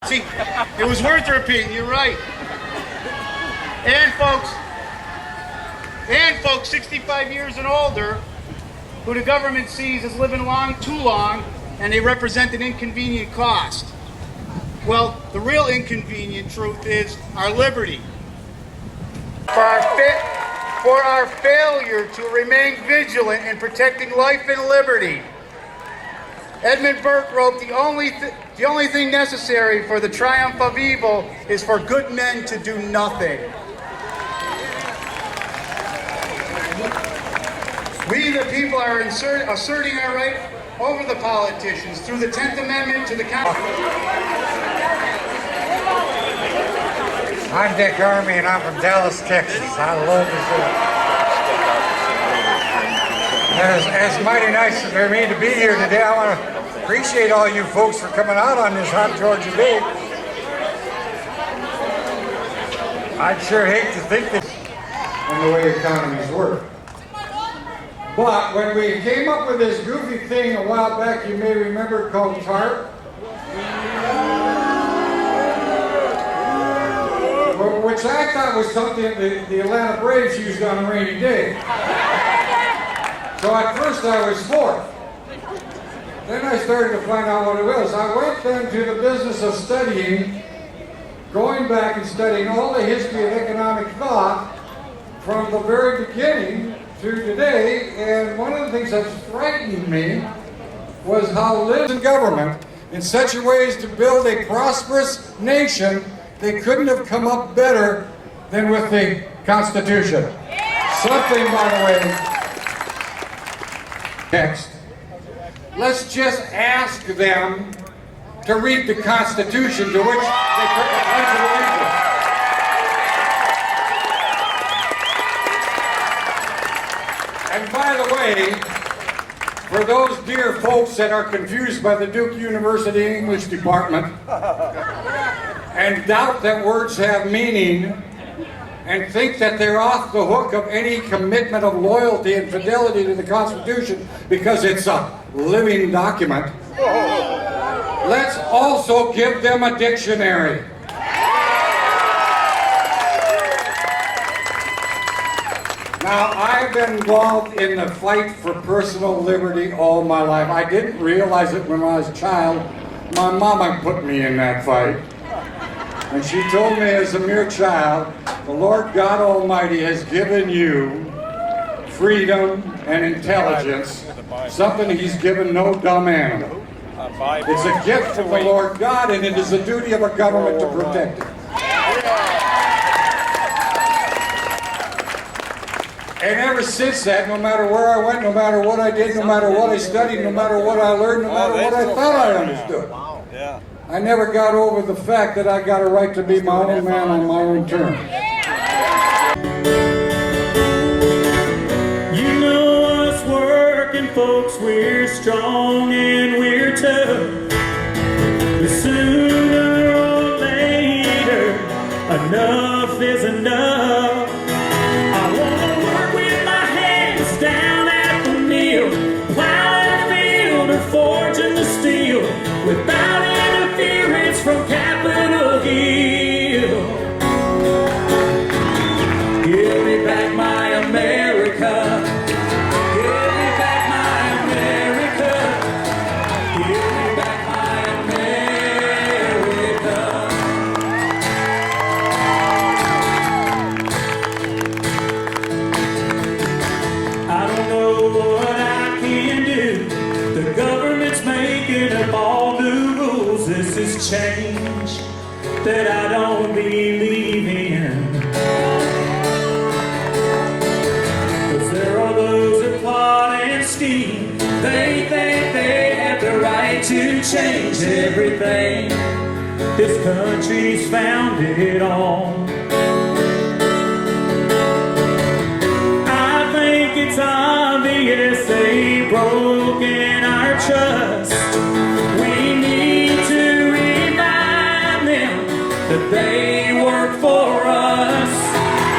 See, it was worth repeating, you're right. And folks 65 years and older, who the government sees as living too long, and they represent an inconvenient cost. Well, the real inconvenient truth is our liberty. For our failure to remain vigilant in protecting life and liberty. Edmund Burke wrote, the only thing necessary for the triumph of evil is for good men to do nothing. We, the people, are asserting our right over the politicians through the 10th Amendment to the Constitution. I'm Dick Armey, and I'm from Dallas, Texas. I love this city. It's mighty nice for me to be here today. I want to appreciate all you folks for coming out on this hot Georgia day. I'd sure hate to think this and the way economies work. But when we came up with this goofy thing a while back, you may remember, called TARP, which I thought was something the Atlanta Braves used on a rainy day. So at first I was for it. Then I started to find out what it was. I went then to the business of studying, going back and studying all the history of economic thought from the very beginning to today, and one of the things that frightened me was how living in government in such a way as to build a prosperous nation. They couldn't have come up better than with the Constitution. Something, by the way, next. Let's just ask them to read the Constitution, to which they took a pledge of allegiance. And by the way, for those dear folks that are confused by the Duke University English department, and doubt that words have meaning, and think that they're off the hook of any commitment of loyalty and fidelity to the Constitution because it's a living document, let's also give them a dictionary. Now, I've been involved in the fight for personal liberty all my life. I didn't realize it when I was a child. My mama put me in that fight. And she told me as a mere child, the Lord God Almighty has given you freedom and intelligence, something He's given no dumb animal. It's a gift from the Lord God, and it is the duty of a government to protect it. And ever since that, no matter where I went, no matter what I did, no matter what I studied, no matter what I learned, no matter what I thought I understood, I never got over the fact that I got a right to be my own man on my own terms. You know us working folks, we're strong and we're tough. But sooner or later, enough is enough. I want to work with my hands down at the mill, plowing the field or forging the steel, without interference from Capitol Hill. Give me back my America. Give me back my America. Give me back my America. I don't know what I can do. The government's making up all new rules. This is change that I don't believe in. 'Cause there are those that plot and scheme. They think they have the right to change everything this country's founded on. I think it's obvious they've broken our trust. We need to remind them that they work for us.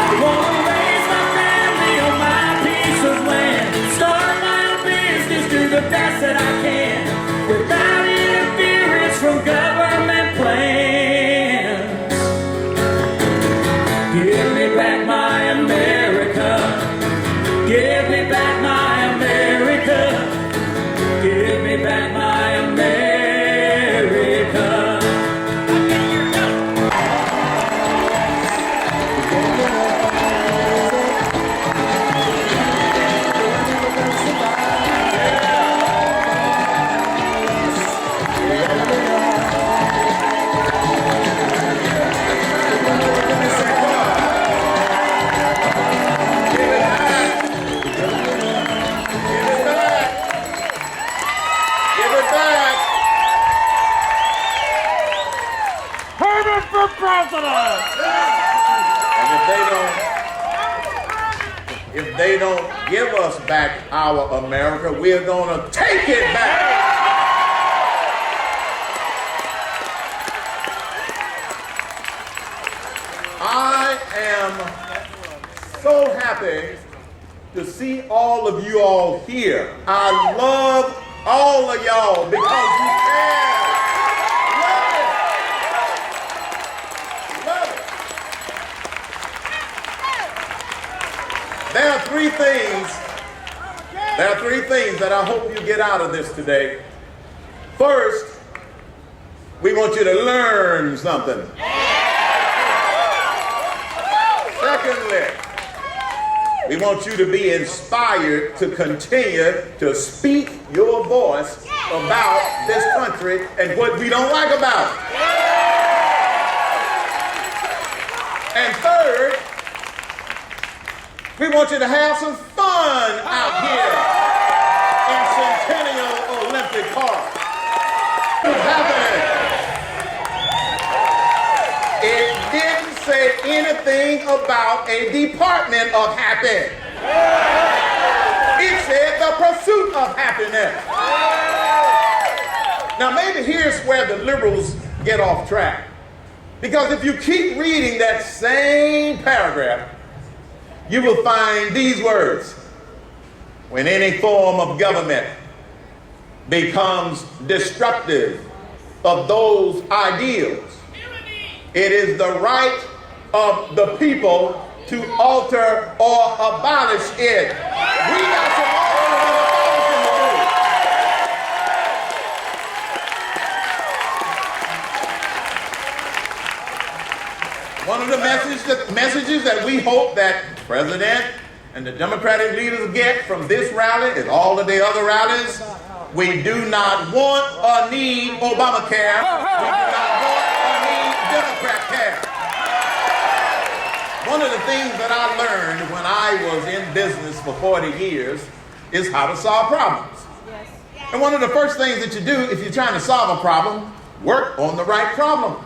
I want to raise my family on my piece of land, start my own business, do the best that I can, without interference from government plans. for president. And if they don't give us back our America, we're going to take it back. I am so happy to see all of you all here. I love all of y'all because you care. Love it. There are three things that I hope you get out of this today. First, we want you to learn something. Secondly, we want you to be inspired to continue to speak your voice about this country and what we don't like about it. And third, we want you to have some fun out here in Centennial Olympic Park. What's happening? It didn't say anything about a department of happy. It said the pursuit of happiness. Now maybe here's where the liberals get off track. Because if you keep reading that same paragraph, you will find these words. When any form of government becomes destructive of those ideals, it is the right of the people to alter or abolish it. We got some altering and abolishing to do. One of the messages that we hope that President and the Democratic leaders get from this rally and all of the other rallies, we do not want or need Obamacare. We do not want or need Democrat care. One of the things that I learned when I was in business for 40 years is how to solve problems. And one of the first things that you do if you're trying to solve a problem, work on the right problem.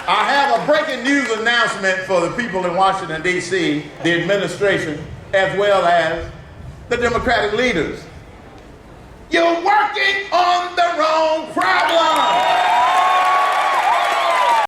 I have a breaking news announcement for the people in Washington, D.C., the administration, as well as the Democratic leaders. You're working on the wrong problem.